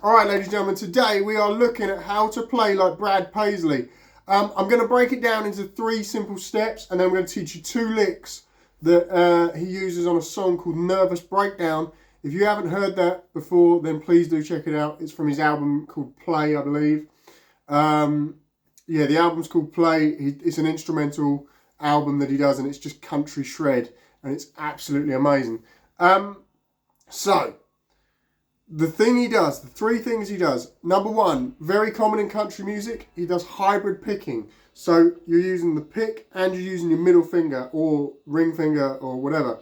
Alright ladies and gentlemen, today we are looking at how to play like Brad Paisley. I'm going to break it down into 3 simple steps, and then I'm going to teach you 2 licks that he uses on a song called Nervous Breakdown. If you haven't heard that before, then please do check it out. It's from his album called Play, I believe. Yeah, the album's called Play. It's an instrumental album that he does, and it's just country shred, and it's absolutely amazing. So, the thing he does, the 3 things he does. Number 1, very common in country music, he does hybrid picking. So you're using the pick and you're using your middle finger or ring finger or whatever.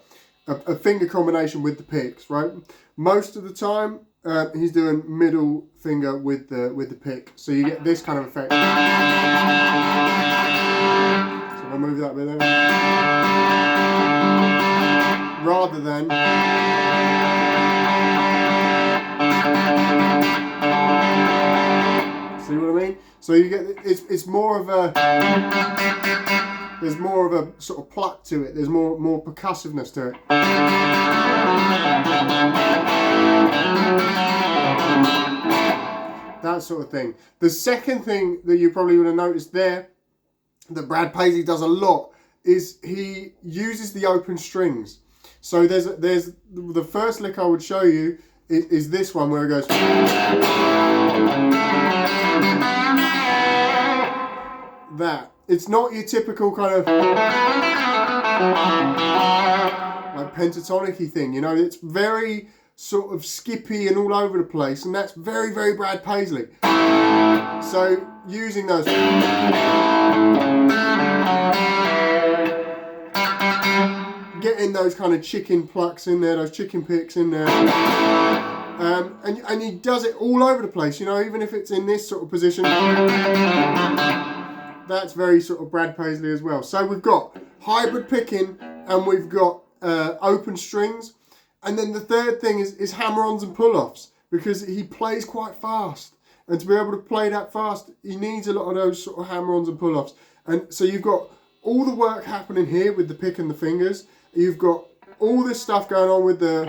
A finger combination with the picks, right? Most of the time, he's doing middle finger with the pick. So you get this kind of effect. So if I move that bit there. Rather than... See what I mean? So you get it's more of a there's more of a sort of pluck to it. There's more percussiveness to it. That sort of thing. The second thing that you probably would have noticed there that Brad Paisley does a lot is he uses the open strings. So there's the first lick I would show you is this one where it goes that. It's not your typical kind of like pentatonic-y thing, you know. It's very sort of skippy and all over the place, and that's very, very Brad Paisley. So using those, getting those kind of chicken plucks in there, those chicken picks in there. And he does it all over the place, you know, even if it's in this sort of position. That's very sort of Brad Paisley as well. So we've got hybrid picking and we've got open strings. And then the third thing is hammer-ons and pull-offs, because he plays quite fast. And to be able to play that fast, he needs a lot of those sort of hammer-ons and pull-offs. And so you've got all the work happening here with the pick and the fingers. You've got all this stuff going on with the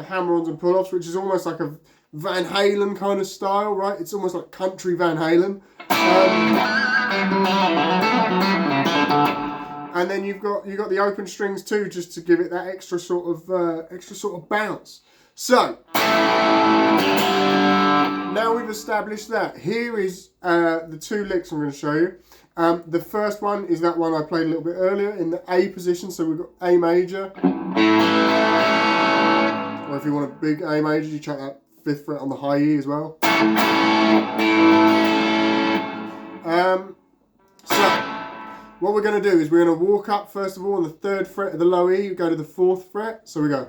hammer-ons and pull-offs, which is almost like a Van Halen kind of style, right? It's almost like country Van Halen. And then you've got the open strings too, just to give it that extra sort of bounce. So now we've established that. Here is the 2 licks I'm going to show you. The first one is that one I played a little bit earlier in the A position. So we've got A major. Or if you want a big A major, you check that 5th fret on the high E as well. So what we're going to do is we're going to walk up first of all on the 3rd fret of the low E, go to the 4th fret. So we go.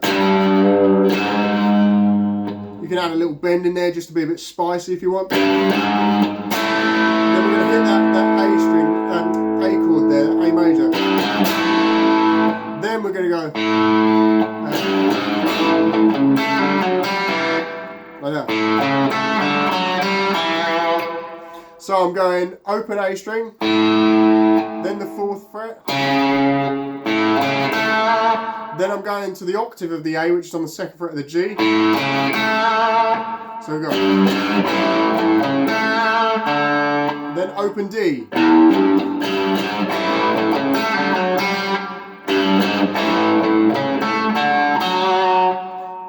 You can add a little bend in there just to be a bit spicy if you want. Then we're going to hit that A string, A chord there, A major. Then we're going to go like that. So I'm going open A string, then the 4th fret, then I'm going to the octave of the A, which is on the 2nd fret of the G. So we go. Then open D.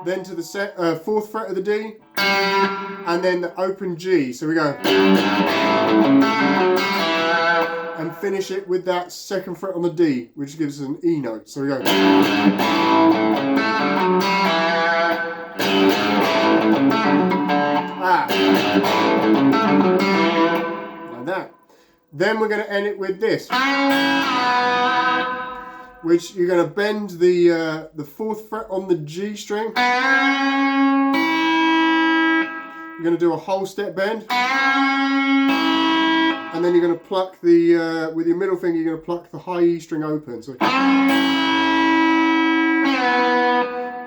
Then to the 4th fret of the D, and then the open G. So we go. And finish it with that 2nd fret on the D, which gives us an E note. So we go. Like that. Then we're going to end it with this, which you're going to bend the 4th fret on the G string. You're going to do a whole step bend. And then you're going to pluck the, with your middle finger, you're going to pluck the high E string open. So,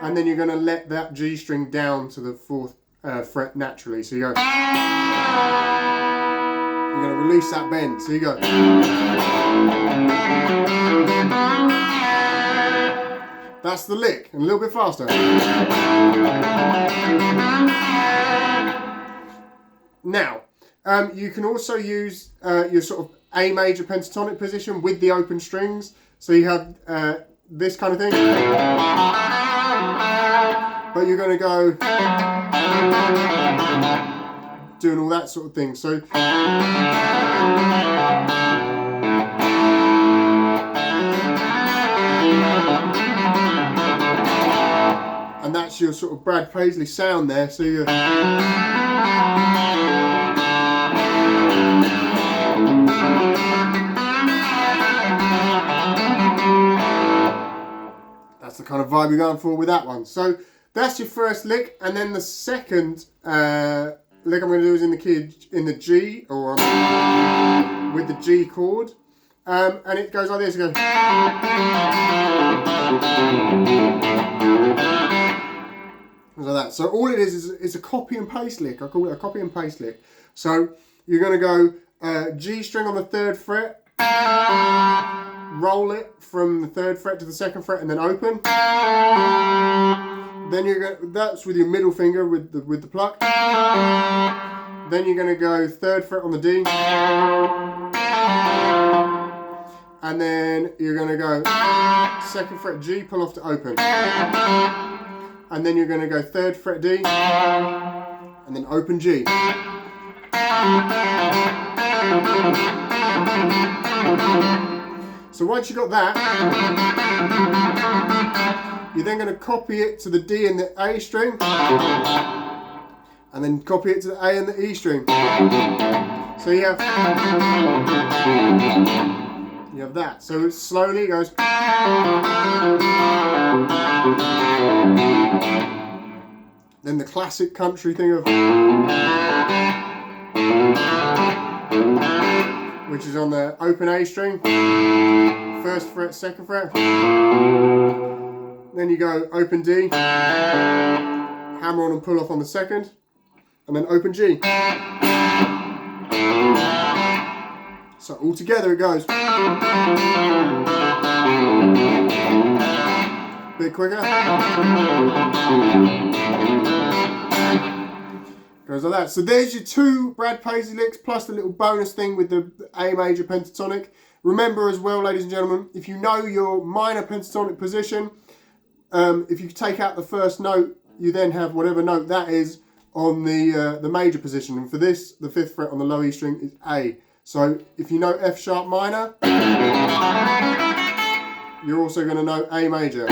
and then you're going to let that G string down to the 4th fret naturally. So you go. You're going to release that bend. So you go. That's the lick, and a little bit faster. Now, you can also use your sort of A major pentatonic position with the open strings. So you have this kind of thing. But you're going to go doing all that sort of thing. So and that's your sort of Brad Paisley sound there. So you're that's the kind of vibe you're going for with that one. So that's your first lick, and then the second lick I'm going to do is in the key, in the G, or with the G chord, and it goes like this. It goes like that. So all it is a copy and paste lick. I call it a copy and paste lick. So you're going to go G string on the 3rd fret, roll it from the 3rd fret to the 2nd fret, and then open. Then you're going, that's with your middle finger with the pluck. Then you're going to go 3rd fret on the D, and then you're going to go 2nd fret G, pull off to open, and then you're going to go 3rd fret D, and then open G. So once you got that, you're then going to copy it to the D and the A string, and then copy it to the A and the E string. So you have that. So it slowly goes. Then the classic country thing of, which is on the open A string, 1st fret, 2nd fret. Then you go open D, hammer on and pull off on the 2nd, and then open G. So all together it goes. Bit quicker. Goes like that. So there's your 2 Brad Paisley licks plus the little bonus thing with the A major pentatonic. Remember as well, ladies and gentlemen, if you know your minor pentatonic position, if you take out the 1st note, you then have whatever note that is on the major position. And for this, the 5th fret on the low E string is A. So if you know F sharp minor, you're also going to know A major.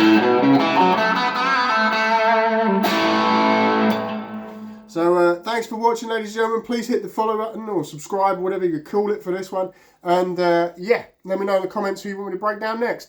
So thanks for watching, ladies and gentlemen. Please hit the follow button or subscribe, whatever you call it for this one. And yeah, let me know in the comments who you want me to break down next.